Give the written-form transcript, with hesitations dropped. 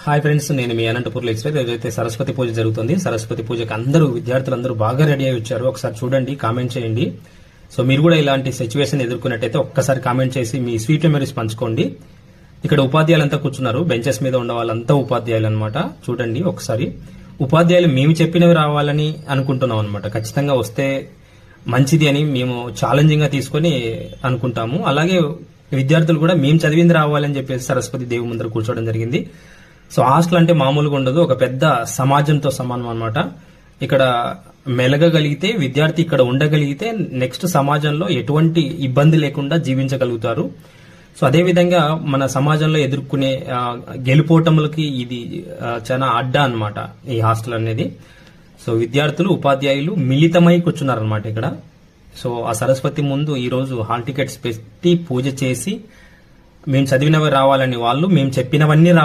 Hi friends, నేను మీ అనంతపూర్లో express. ఏదైతే సరస్వతి పూజ జరుగుతుంది, సరస్వతి పూజకి అందరూ విద్యార్థులందరూ బాగా రెడీ అయి వచ్చారు. ఒకసారి చూడండి, కామెంట్ చేయండి. సో మీరు కూడా ఇలాంటి సిచ్యువేషన్ ఎదుర్కొన్నట్టయితే ఒక్కసారి కామెంట్ చేసి మీ స్వీట్ మెమరీస్ పంచుకోండి. ఇక్కడ ఉపాధ్యాయులంతా కూర్చున్నారు, బెంచెస్ మీద ఉన్న వాళ్ళంతా ఉపాధ్యాయులు అనమాట. చూడండి ఒకసారి. ఉపాధ్యాయులు మేము చెప్పినవి రావాలని అనుకుంటున్నాం అనమాట. ఖచ్చితంగా వస్తే మంచిది అని మేము ఛాలెంజింగ్ గా తీసుకొని అనుకుంటాము. అలాగే విద్యార్థులు కూడా మేము చదివింది రావాలని చెప్పేసి సరస్వతి దేవి ముందర కూర్చోవడం జరిగింది. సో హాస్టల్ అంటే మామూలుగా ఉండదు, ఒక పెద్ద సమాజంతో సమానం అనమాట. ఇక్కడ మెలగగలిగితే విద్యార్థి ఇక్కడ ఉండగలిగితే నెక్స్ట్ సమాజంలో ఎటువంటి ఇబ్బంది లేకుండా జీవించగలుగుతారు. సో అదేవిధంగా మన సమాజంలో ఎదుర్కొనే గెలుపోటములకి ఇది చాలా అడ్డా అన్నమాట ఈ హాస్టల్ అనేది. సో విద్యార్థులు ఉపాధ్యాయులు మిళితమై కూర్చున్నారనమాట ఇక్కడ. సో ఆ సరస్వతి ముందు ఈరోజు హాల్ టికెట్స్ పెట్టి పూజ చేసి మేము చదివినవి రావాలని వాళ్ళు, మేము చెప్పినవన్నీ